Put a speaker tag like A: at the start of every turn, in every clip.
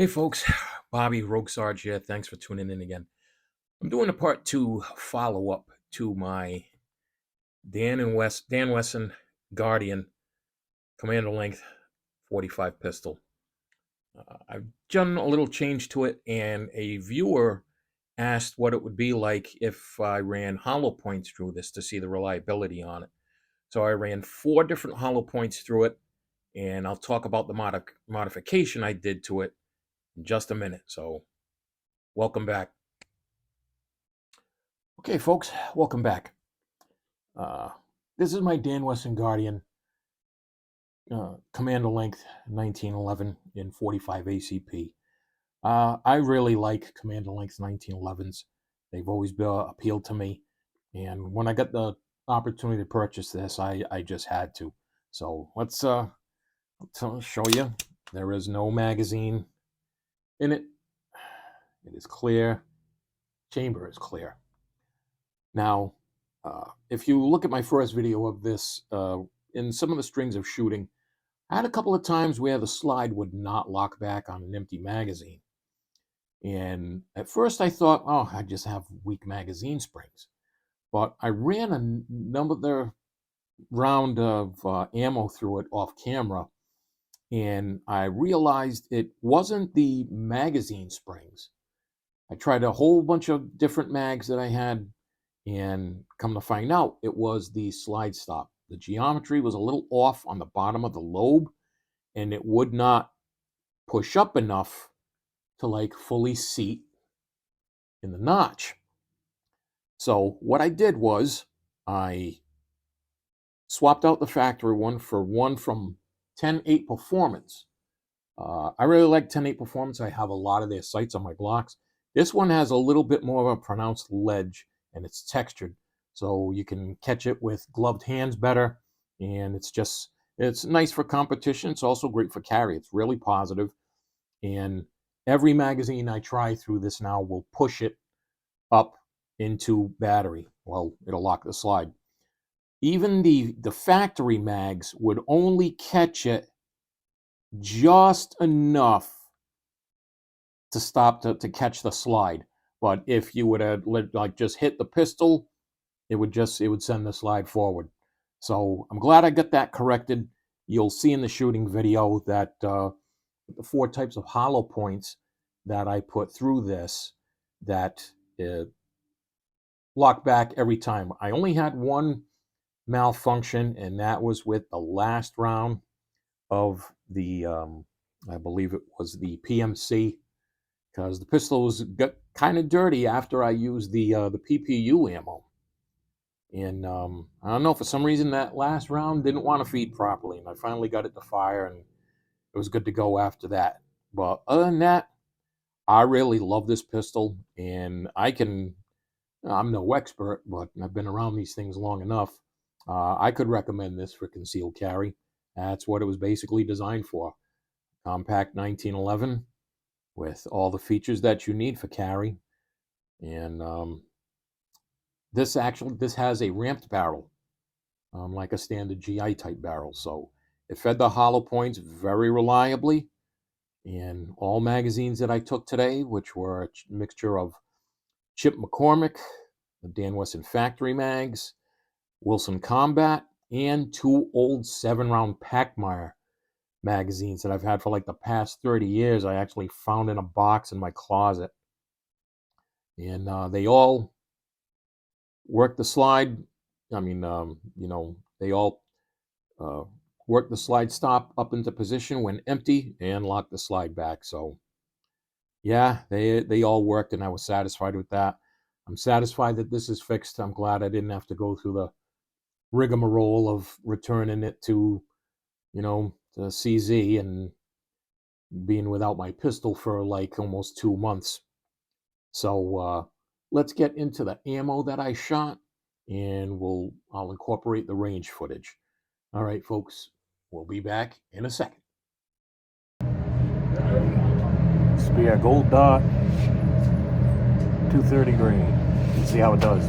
A: Hey folks, Bobby Rogue Sarge here. Thanks for tuning in again. I'm doing a part two follow-up to my Dan Wesson Guardian Commander Length 45 pistol. I've done a little change to it, and a viewer asked what it would be like if I ran hollow points through this to see the reliability on it. So I ran 4 different hollow points through it, and I'll talk about the modification I did to it in just a minute. So welcome back. Okay, folks, welcome back. This is my Dan Wesson Guardian Commander Length 1911 in 45 ACP. I really like Commander Length 1911s. They've always appealed to me. And when I got the opportunity to purchase this, I just had to. So let's show you. There is no magazine in it. It is clear. Chamber is clear. Now, if you look at my first video of this, in some of the strings of shooting, I had a couple of times where the slide would not lock back on an empty magazine. And at first I thought, oh, I just have weak magazine springs. But I ran another round of ammo through it off camera, and I realized it wasn't the magazine springs. I tried a whole bunch of different mags that I had, and come to find out, it was the slide stop. The geometry was a little off on the bottom of the lobe, and it would not push up enough to like fully seat in the notch. So what I did was I swapped out the factory one for one from 10-8 Performance. I really like 10-8 Performance. I have a lot of their sights on my blocks. This one has a little bit more of a pronounced ledge, and it's textured, so you can catch it with gloved hands better, and it's nice for competition. It's also great for carry. It's really positive, and every magazine I try through this now will push it up into battery. Well, it'll lock the slide. Even the factory mags would only catch it just enough to stop to catch the slide. But if you would have like just hit the pistol, it would send the slide forward. So I'm glad I got that corrected. You'll see in the shooting video that the 4 types of hollow points that I put through this, that lock back every time. I only had one malfunction, and that was with the last round of the I believe it was the PMC, because the pistols got kind of dirty after I used the PPU ammo. And I don't know, for some reason that last round didn't want to feed properly, and I finally got it to fire, and it was good to go after that. But other than that, I really love this pistol, and I'm no expert, but I've been around these things long enough. I could recommend this for concealed carry. That's what it was basically designed for. Compact 1911 with all the features that you need for carry. And this has a ramped barrel, like a standard GI type barrel. So it fed the hollow points very reliably. And all magazines that I took today, which were a mixture of Chip McCormick, the Dan Wesson factory mags, Wilson Combat, and 2 old 7-round Packmeyer magazines that I've had for like the past 30 years. I actually found in a box in my closet. And they all work the slide. I mean, they all work the slide stop up into position when empty and lock the slide back. So yeah, they all worked, and I was satisfied with that. I'm satisfied that this is fixed. I'm glad I didn't have to go through the rigmarole of returning it to, the CZ and being without my pistol for like almost 2 months. So let's get into the ammo that I shot, and I'll incorporate the range footage. All right, folks, we'll be back in a second. Spear Gold Dot 230 grain. Let's see how it does.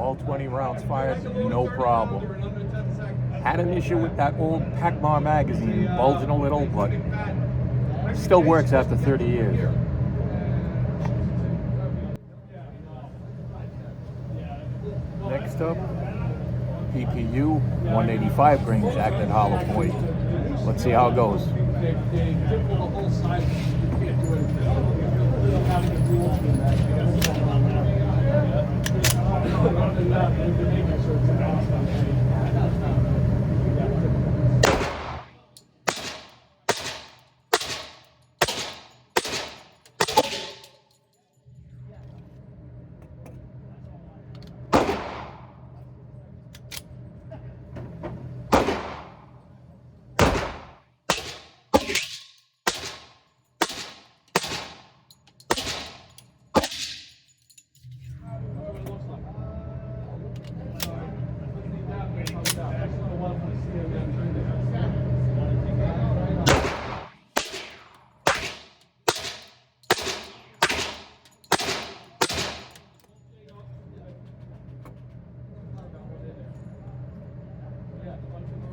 A: All 20 rounds fired, no problem. Had an issue with that old Packmar magazine, bulging a little, but still works after 30 years. Next up, PPU 185 grain jacketed hollow point. Let's see how it goes.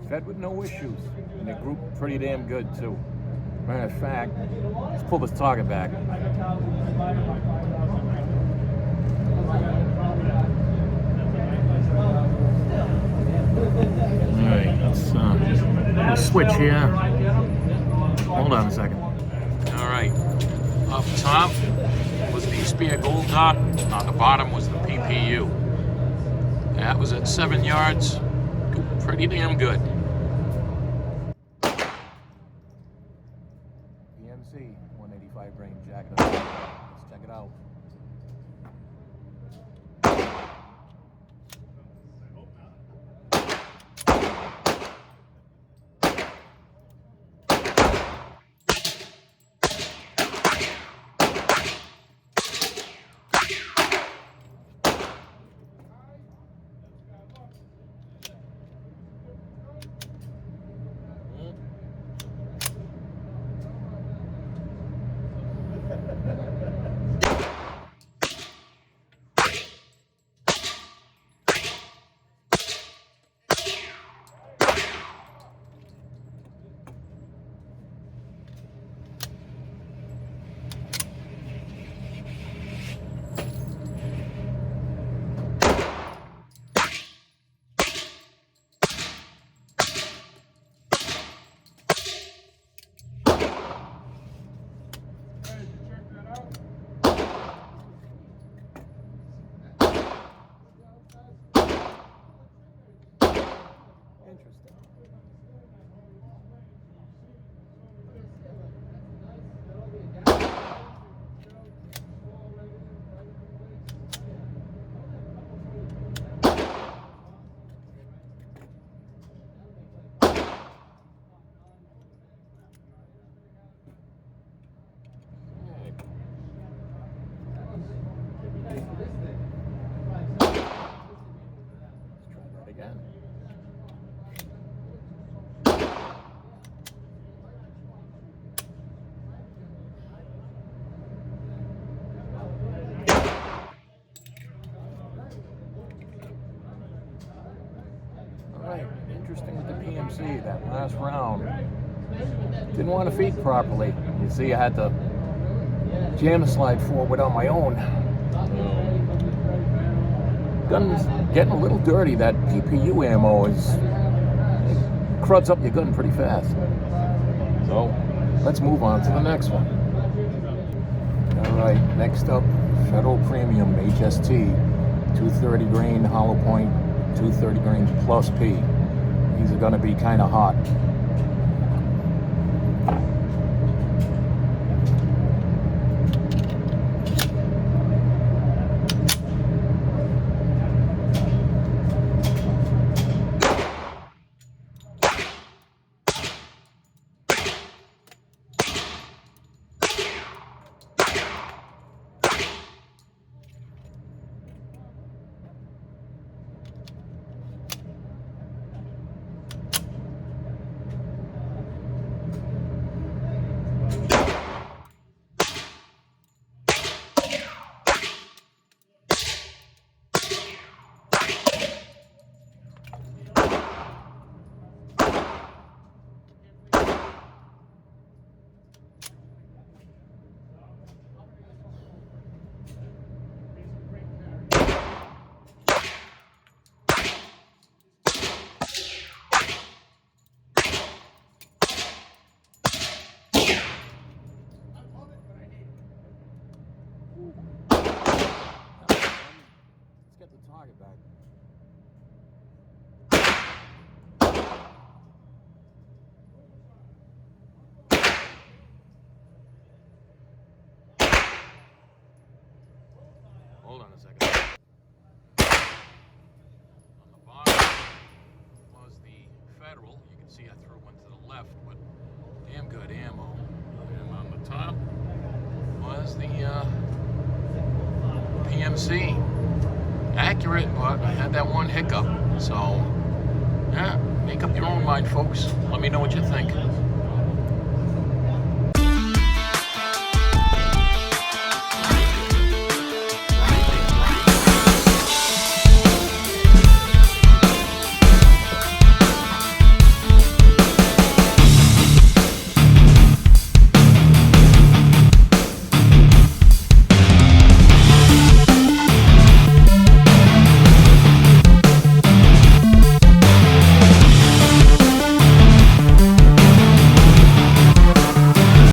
A: Fed with no issues, and it grew pretty damn good too. Matter of fact, let's pull this target back. Alright, let's switch here. Hold on a second. Alright, up top was the Spear Gold Dot, on the bottom was the PPU. That was at 7 yards, pretty damn good. PMC 185 grain jacket. Let's check it out. Interesting with the PMC, that last round. Didn't want to feed properly. You see, I had to jam the slide forward on my own. Gun's getting a little dirty. That PPU ammo cruds up your gun pretty fast. So, let's move on to the next one. Alright, next up, Federal Premium HST 230 grain hollow point, 230 grain plus P. These are going to be kind of hot. target back. Hold on a second. On the bottom was the Federal. You can see I threw one to the left, but damn good ammo. And on the top was the PMC. Accurate, but I had that one hiccup. So, yeah, make up your own mind, folks. Let me know what you think.